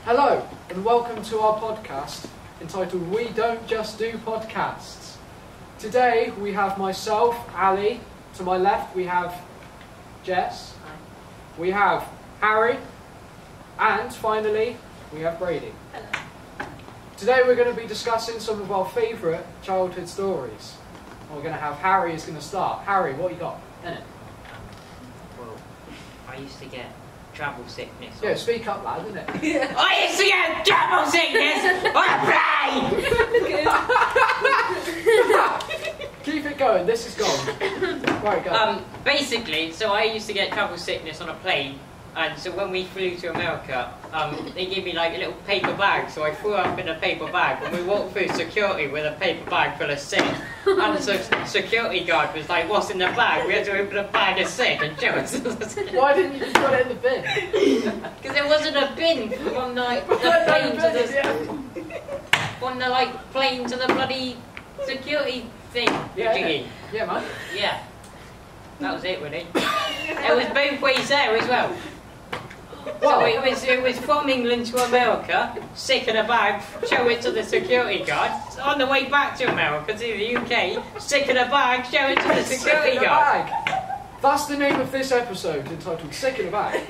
Hello, and welcome to our podcast entitled We Don't Just Do Podcasts. Today we have myself, Ali. To my left we have Jess. Hi. We have Harry. And finally, we have Brady. Hello. Today we're going to be discussing some of our favourite childhood stories. We're going to have Harry is going to start. Harry, what you got in it? Well, I used to get travel sickness. Yeah, speak up loud, isn't it? Yeah. I used to get travel sickness on a plane! Keep it going, this is gone. Right, go. Basically, so I used to get travel sickness on a plane, and so when we flew to America, they gave me like a little paper bag, so I threw up in a paper bag, and we walked through security with a paper bag full of sick, and the security guard was like, "What's in the bag?" We had to open a bag of sick and show us. Why didn't you just put it in the bin? Because there wasn't a bin from the plane to from the like plane to the bloody security thing. Yeah, thingy. yeah, man. Yeah. That was it, really. It was both ways there as well. Well, So it was from England to America, sick in a bag, show it to the security guard. On the way back to America, to the UK, sick in a bag, show it to the Sick security in a guard. bag. That's the name of this episode, entitled Sick in a Bag.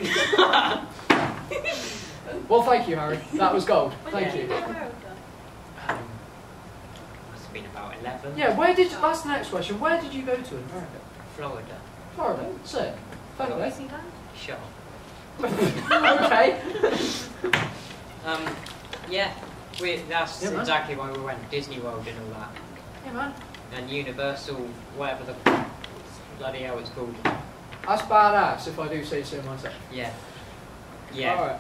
Well, thank you, Harry. That was gold. Thank you. Must have been about 11. Yeah, that's the next question. Where did you go to in America? Florida. Florida. Sick. Fair play. Sure. Okay. Yeah. That's Yeah, man. exactly why we went Disney World and all that. Yeah, man. And Universal, whatever the bloody hell it's called. That's badass, if I do say so myself. Yeah. Yeah. Alright.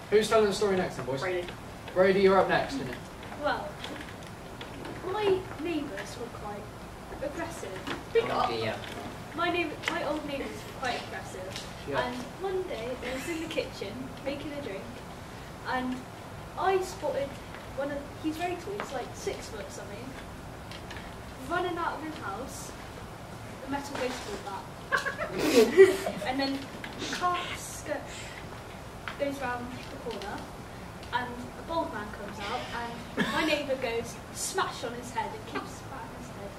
Who's telling the story next then, boys? Brady. Brady, you're up next, isn't it? Well, my neighbours were quite aggressive. Speak Oh up. dear. My old neighbours were quite aggressive. Yeah. And one day I was in the kitchen making a drink, and I spotted he's very tall, he's like 6 foot something, running out of his house, a metal baseball bat. And then the car goes round the corner, and a bald man comes out, and my neighbour goes smash on his head and keeps smashing his head.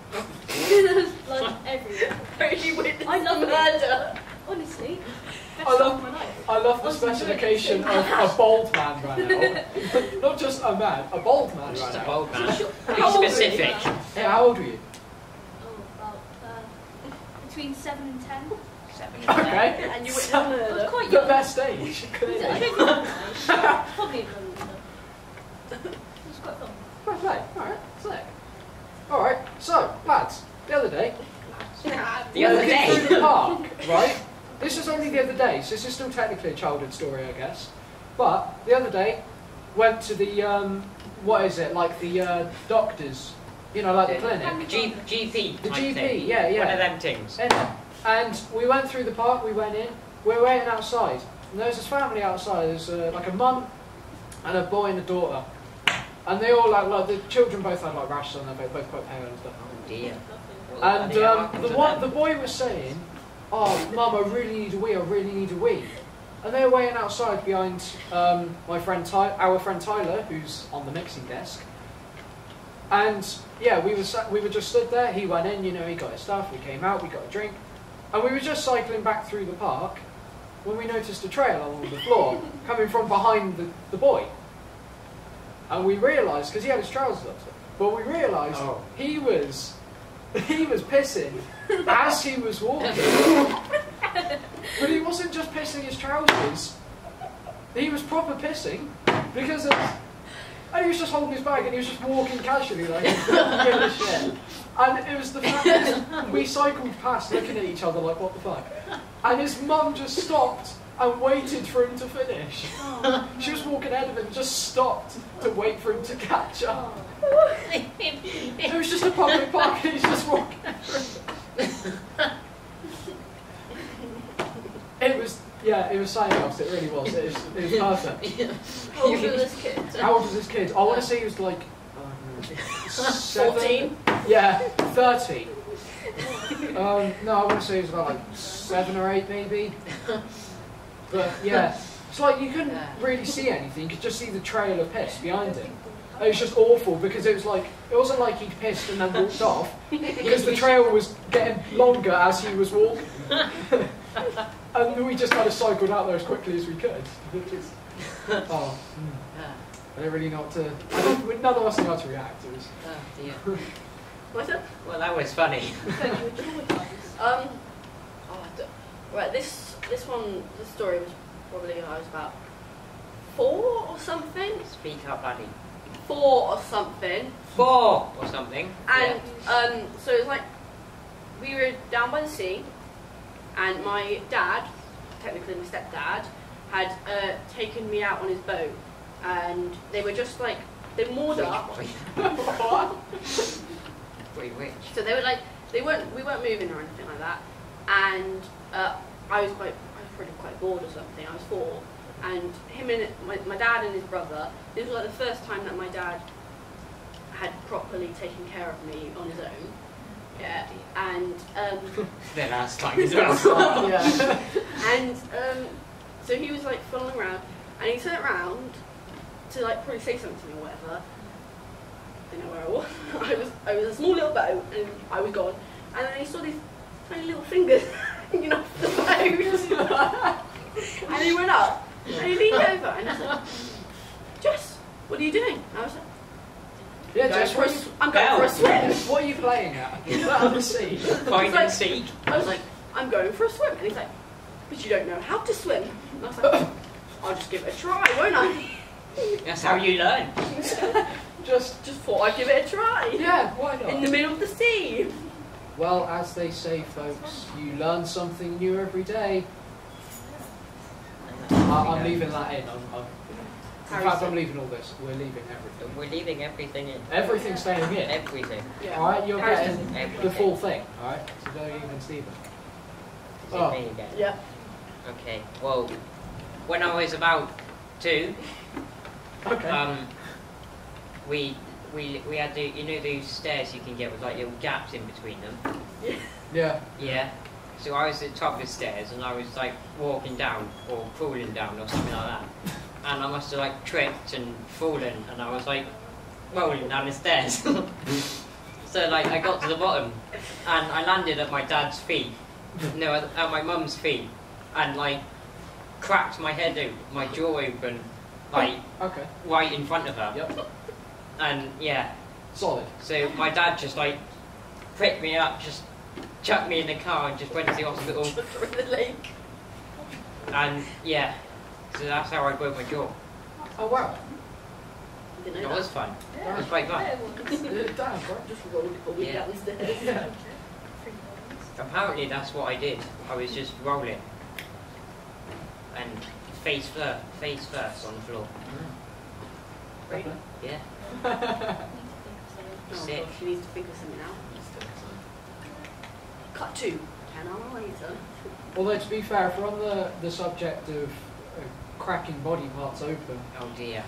There's blood everywhere. Brady witnessed I love murder. Honestly, best I time love- of my life. I love the Honestly, specification of a bald man ran out. Not just a man, a bald man Just ran a out. bold man. Be How old were you? specific. Hey, how old were you? Oh, about between 7 and 10. 7. Okay. And you witnessed I was murder. quite The young. best age, I clearly. don't know. Probably a little older. It was quite fun. Fair play. Alright, sick. Alright, so, lads, the other day, The other walking day. through the park, right? This is only the other day, so this is still technically a childhood story, I guess. But the other day, went to the what is it? Like the doctors, you know, like the clinic. GP. The type GP, thing. yeah, yeah. One of them things. And we went through the park. We went in. We were waiting outside, and there was this family outside. There's like a mum and a boy and a daughter, and they all like the children both had like rashes on their face, both quite pale and stuff. Oh dear. And the boy was saying, "Oh, Mum, I really need a wee. I really need a wee." And they were waiting outside behind our friend Tyler, who's on the mixing desk. And yeah, we were just stood there. He went in, you know, he got his stuff. We came out, we got a drink, and we were just cycling back through the park when we noticed a trail along the floor coming from behind the boy. And we realised, because he had his trousers up, but we realised he was pissing as he was walking. But he wasn't just pissing his trousers, he was proper pissing, because and he was just holding his bag and he was just walking casually like, giving a shit. And it was the fact that we cycled past looking at each other like, what the fuck? And his mum just stopped and waited for him to finish. She was walking ahead of him, just stopped to wait for him to catch up. It was just a public park and he's just walking through. It was something else, it really was. It was perfect. How old was this kid? How old was this kid? I want to say he was like... 14? Yeah, 13. No, I want to say he was about like 7 or 8 maybe. But yeah, It's like you couldn't really see anything, you could just see the trail of piss behind him. It was just awful because it wasn't like he'd pissed and then walked off, because the trail was getting longer as he was walking. And we just kind of cycled out there as quickly as we could. Oh, I don't really know what to. None of us knew how to react. It was. Oh dear. What's it? Well, that was funny. Right, this one, the story was probably when I was about 4 or something. Speak up, buddy. 4 or something. 4 or something. And so it was like we were down by the sea, and my dad, technically my stepdad, had taken me out on his boat, and they were just like they moored up. What? Wait, which? So they were like we weren't moving or anything like that, and I was probably quite bored or something. I was 4, and him and my dad and his brother. This was like the first time that my dad had properly taken care of me on his own. Yeah, and The last time as well. Yeah. and so he was like following around, and he turned around to like probably say something or whatever. I don't know where I was. I was a small little boat, and I was gone. And then he saw these tiny little fingers hanging off the boat, and he went up and he leaned over and he said, "Jess, what are you doing?" And I was like, Yeah, Jess, I'm going for a swim. what are you playing at? Out on the sea. Hide and seek. I was like, I'm going for a swim. And he's like, but you don't know how to swim. And I was like, I'll just give it a try, won't I? That's how you learn. Just thought I'd give it a try. yeah, why not? In the middle of the sea. Well, as they say, folks, you learn something new every day. I'm leaving that in. In fact, I'm leaving all this. We're leaving everything. We're leaving everything in. Everything's staying in. Everything. Yeah. Alright, you're getting Everything. the full thing. Alright, so don't even Stephen. Is Oh. it me again? Yeah. Okay. Well, when I was about 2, Okay. we had those stairs you can get with like little gaps in between them. Yeah. Yeah. So I was at the top of the stairs and I was like walking down or crawling down or something like that. And I must have like tripped and fallen and I was like rolling down the stairs. So like I got to the bottom and I landed at my dad's feet. No, at my mum's feet. And like cracked my head open, my jaw open, like Okay. right in front of her. Yep. And yeah. Solid. So my dad just like picked me up, just chucked me in the car and just went to the hospital. Through the lake. And yeah, so that's how I broke my jaw. Oh wow. You didn't It know was fun. It was quite fun. Damn, bro. Just rolled all the way Yeah. down the stairs. Yeah. Apparently that's what I did. I was just rolling. And face first on the floor. Right. Yeah. Oh Sick. gosh, she needs to think of something now. Cut to 10 hours later. Although to be fair, if we're on the subject of cracking body parts open, Oh dear.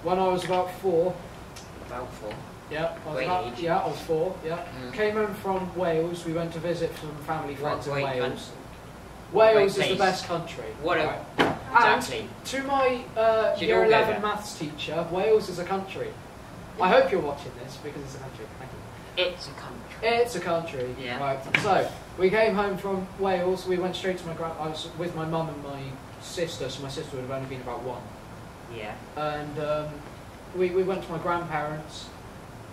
when I was about 4, About 4. yeah, I was Great about, age. yeah, I was 4, yeah. Mm. Came home from Wales. We went to visit some family friends in great Wales. Wales Great is the place. best country. What a- right? Exactly. And to my Should year all go 11 there. maths teacher, Wales is a country. I hope you're watching this because it's a country. Thank you. It's a country. It's a country. Yeah. Right. So we came home from Wales. We went straight to my I was with my mum and my sister. So my sister would have only been about 1. Yeah. And we went to my grandparents.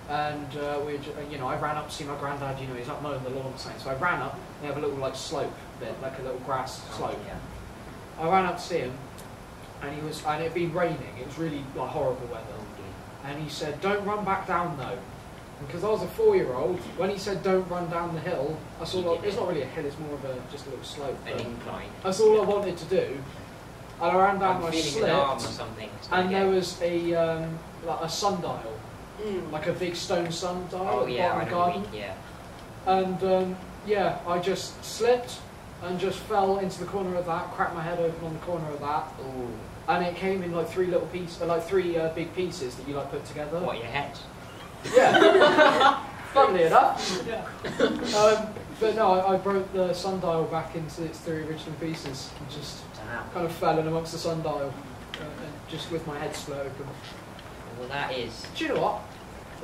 And I ran up to see my granddad. You know, he's up mowing the lawn or something. So I ran up. They have a little like slope bit, like a little grass slope. Yeah. I ran up to see him, and it had been raining. It was really like horrible weather. And he said, "Don't run back down though." Because I was a 4-year-old, when he said don't run down the hill, I saw like, it's not really a hill, it's more of just a little slope. An incline. That's all I wanted to do. And I ran down, I'm I feeling an arm or slipped, something. It's and gonna there get- was a sundial, Mm. like a big stone sundial Oh at the yeah, bottom I of the know what you garden. mean, yeah. And I just slipped and just fell into the corner of that, cracked my head open on the corner of that, Ooh. and it came in like 3 little pieces, like 3 big pieces that you like put together. What, your head? Yeah. Funnily enough. Yeah. But no, I broke the sundial back into its 3 original pieces and just Damn. kind of fell in amongst the sundial, and just with my head split open. Well, that is. Do you know what?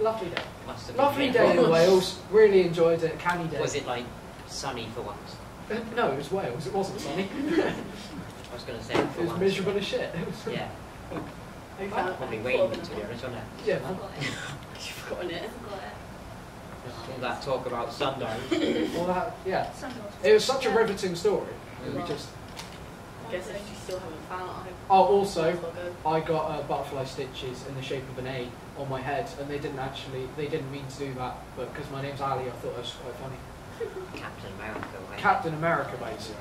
Lovely day. Must have been Lovely beautiful. day in Wales. Really enjoyed it. Canny day. Was it like sunny for once? No, it was Wales. It wasn't sunny. I was going to say for It was once. miserable as shit. Yeah, I found probably I waiting thought to be honest, wasn't it? Yeah, I man. got it. You've forgotten it. I got it. All that talk about sundials. All that, yeah. Sandals. It was such a Yeah. riveting story. We Right. just. I guess if you still haven't found it, Oh, also, I'll go. I got butterfly stitches in the shape of an A on my head, and they didn't mean to do that, but because my name's Ali, I thought it was quite funny. Captain America, right? Captain America, basically.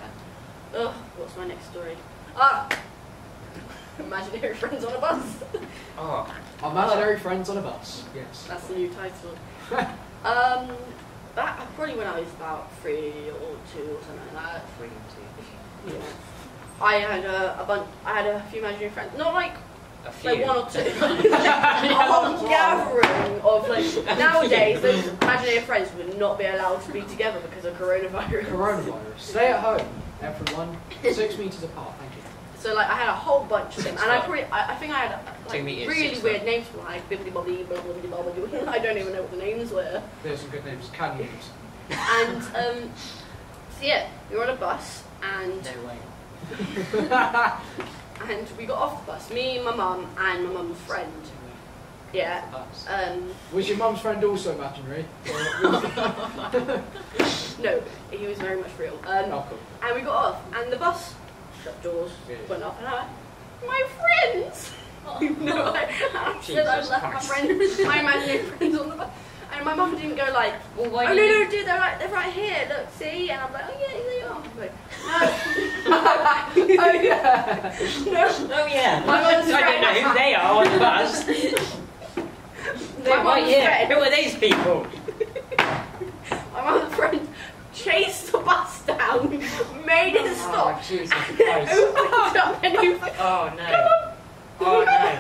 Ugh, what's my next story? Ah! Imaginary friends on a bus. Oh, Imaginary friends on a bus. Yes. That's the new title. That probably when I was about 3 or 2 or something like that. 3 and 2. Yeah. I had I had a few imaginary friends. Not like A few. like 1 or 2. A whole gathering of like nowadays those imaginary friends would not be allowed to be together because of coronavirus. Coronavirus. Stay at home, everyone. 6 meters apart. Thank you. So like I had a whole bunch of them, and I think I had 2 like meters, really 6 weird foot. names for them, like bibbidi bobbidi bobbidi bobbidi. I don't even know what the names were. There's some good names. Can names. And so yeah, we were on a bus, and No way. and we got off the bus. Me, my mum, and my mum's friend. Yeah. Bus. Was your mum's friend also imaginary? No, he was very much real. Oh, cool. And we got off, and the bus shut doors, Yeah. went up, and I went, my friends! No, I said I Jesus left my Christ. friends, my imaginary friends on the bus. And my mum didn't go like, Well, oh why no, did you- no, dude, they're right here, look, see? And I'm like, oh yeah, there you are. I'm like, Oh yeah. no, Oh yeah. My mum's I don't know who they are on the bus. They're My right mum's here. friend. Who are these people? my mum's friend chased the bus down, made it stop, Oh, Jesus and Christ. opened up, and he was like, Oh no. Oh no.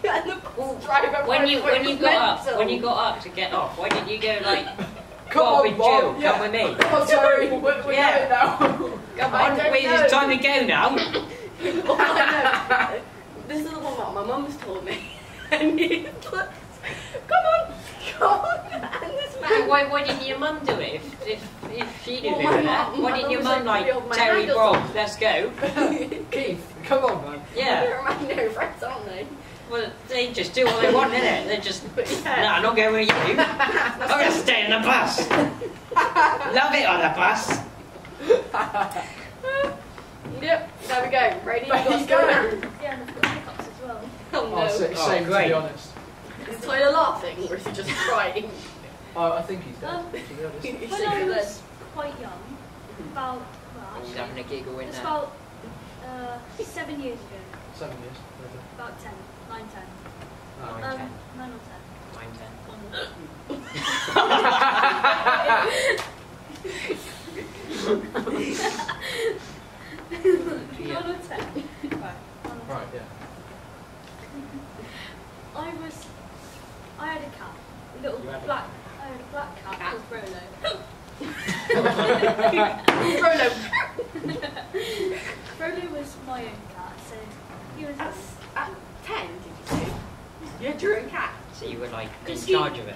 and the bus driver When you went got mental. up, when you got up to get off, why didn't you go like, Come Bob on, and Bob. Jill, Yeah. come with me? Come on, sorry. We're Yeah. going now. Come I on, don't wait, know. it's time to go now. All I know, this is the one that my mum's told me. And he looks, come on, and this man. Why didn't your mum do it if she didn't Well, do my that? mum- Why my didn't your mum was mum like, like, "Put it on my Terry hand or Bob, let's go? Keith, come on, man. Yeah. They're imaginary friends, aren't they? Well, they just do what they want, innit? They just, But no, yeah. I'm not going with you. I'm going to stay on the bus. Love it on the bus. Yep, there we go. Ready? You There got you to go. go now. Yeah, and I've got hiccups as well. Oh Oh, no. same, Oh, same to great. be honest. Is Tyler laughing or is he just crying? Oh, I think he's dead, Um, to be honest. He's When I sick of was this. quite young, about, well, He's actually, having a giggle in it's there. about 7 years ago, 7 years. Later. about 10, 9, 10. Oh, 9, 10. 9 or 9, 10. 10. 9 or 10. Right. right, yeah. I had a cat, a little You had a black, I had a black cat Cat? called Rolo. Rolo. Rolo was my own cat, so he was. At 10, did you say? You had your own cat. So you were like in Because he- charge of it.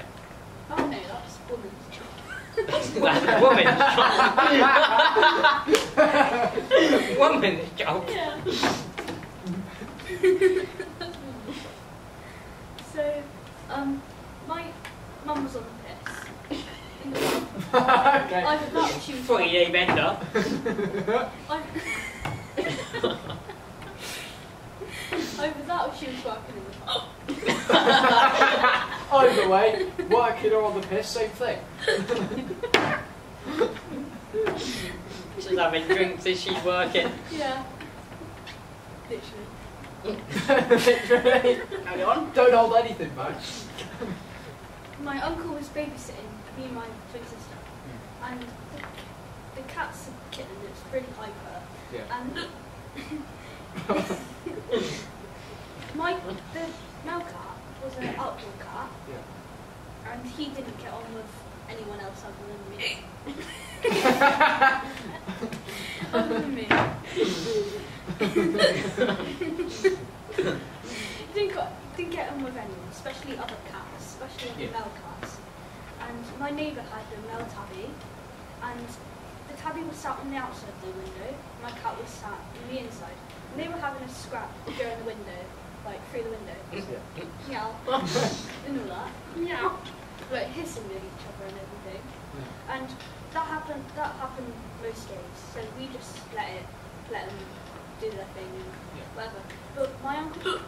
Oh no, that's woman's job. That's a woman's job. Woman's job. Yeah. So, my mum was on the piss. In the pub. Okay. I thought she was. 40-day bender. I was out she was working in the pub. Either way, working or on the piss, same thing. She's having drinks as she's working. Yeah. Literally. Literally. Carry on. Don't hold anything back. My uncle was babysitting me and my twin sister, and the cat's a kitten. It's really hyper, Yeah. and the male cat was an outdoor cat, Yeah. and he didn't get on with anyone else other than me. Other than me. Didn't get on with anyone, especially other cats, especially the male cats. And my neighbour had a male tabby, and the tabby was sat on the outside of the window, my cat was sat on the inside. And they were having a scrap during the window, like through the window. Meow. And all that. Meow. Like hissing at each other and everything. And that happened most days. So we just let them do their thing and whatever. But my uncle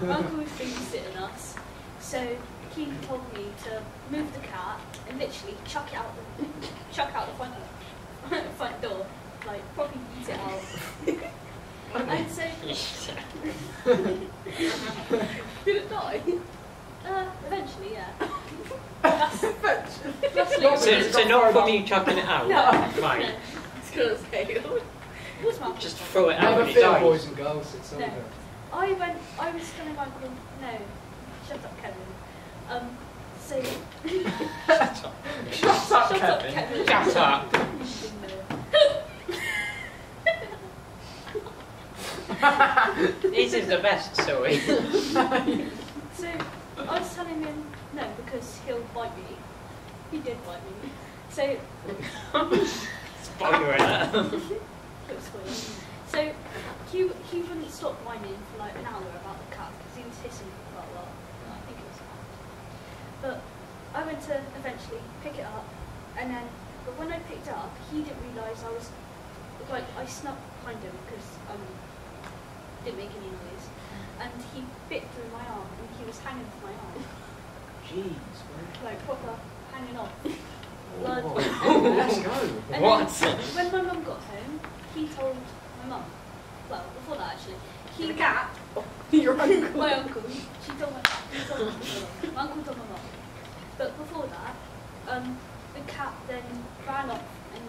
my uncle was babysitting us. So he told me to move the cat and literally chuck out the front door, like probably eat it out. And so did it die? Eventually, yeah. So not from you chucking it out? No. Right. I was gonna say. What's my Just throw it out Never when it fear, dies. boys and girls. It's all No. good. I was telling my uncle, no, shut up, Kevin. So Shut up, Kevin. Shut up. This is the best story. So I was telling him no because he'll bite me. He did bite me. So Spoiler alert. looks weird. So he wouldn't stop whining for like an hour about the cat because he was hissing for quite a while. I think it was cat. But I went to eventually pick it up, and then but when I picked it up, he didn't realise I was like I snuck behind him because didn't make any noise, and he bit through my arm, and he was hanging from my arm, Jeez, like proper hanging off. man. Blood. Let's go. And What? then when my mum got home, he told my mum. Well, before that actually, The cat. Your uncle. my uncle. She told my uncle told my mum. But before that, the cat then ran off and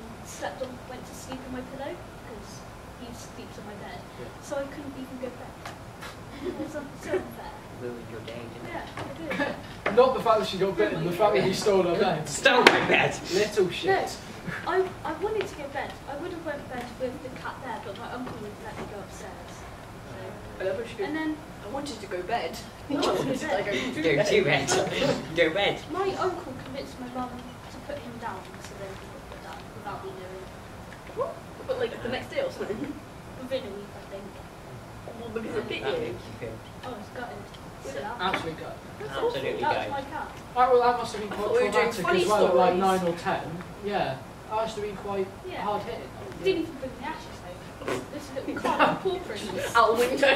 went to sleep on my pillow because he sleeps on my bed. Yeah. So I couldn't even go to bed. It was so unfair. Ruined your day, didn't it? Yeah, I did. Not the fact that she got bitten, the fact that he stole her bed. Stole my bed. Little shit. I wanted to go to bed. I would have went to bed with the cat there, but my uncle wouldn't let me go upstairs. I love how she goes, And then I wanted to go bed. No, I I wanted to said- go to Go bed. to bed. Go bed. my uncle convinced my mum to put him down, so then he got put down without me knowing. But like the next day or something. Within a week, I think. Well, because it bit That you. makes you feel I was gutted. So that Absolutely good. absolutely that was go. my cat. Right, well, that must have been I quite thought we were doing traumatic funny as well, at like stories. 9 or 10. Yeah, that must have been quite Yeah. hard hitting. Didn't even bring the ashes home. This little car paw prints. Out the window.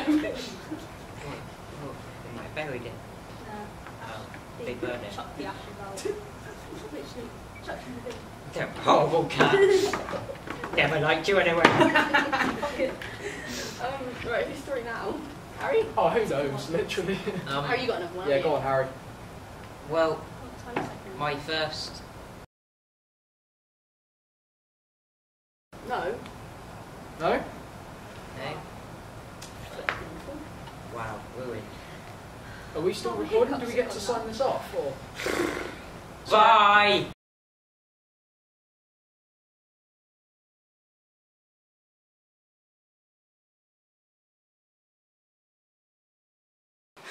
Oh, I buried it. Oh, They big burden. chucked the ashes out. Literally chucked in the bin. You're a horrible cat. Never liked you anyway. Fuck it. Right, whose story now? Harry? Oh, who knows, literally. Harry, you got another one. Yeah, haven't go you? on, Harry. Well, Oh, tiny second. my first. No. No? No? Wow, ruined. Are we still Oh, recording? Do we get hiccups to have sign this off? Or? Bye!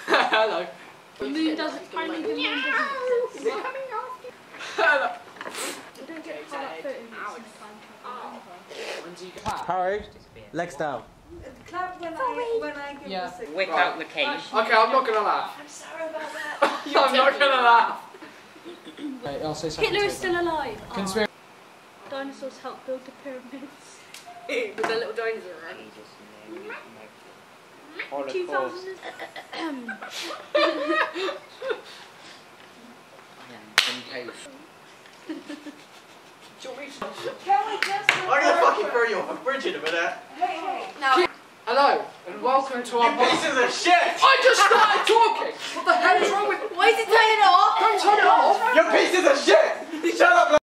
Hello. The moon doesn't, apparently the moon doesn't exist. Hello. We don't get how that photo looks in the time travel. Harry, legs down. Clap when I give Yeah. the signal. Whip out the cage. Okay, I'm not gonna laugh. I'm sorry about that. I'm not gonna laugh. Okay, I'll say something. Hitler is to still alive. Conspiracy. Dinosaurs helped build the pyramids. With their little dinosaur around. 2000. Can we just I'm gonna fucking throw you off a bridge in a minute. hey, Now, Hello, and welcome to our You podcast. pieces of shit! I just started talking! What the hell is wrong with... why is it turning off? Don't turn it off! You pieces of shit! Shut up,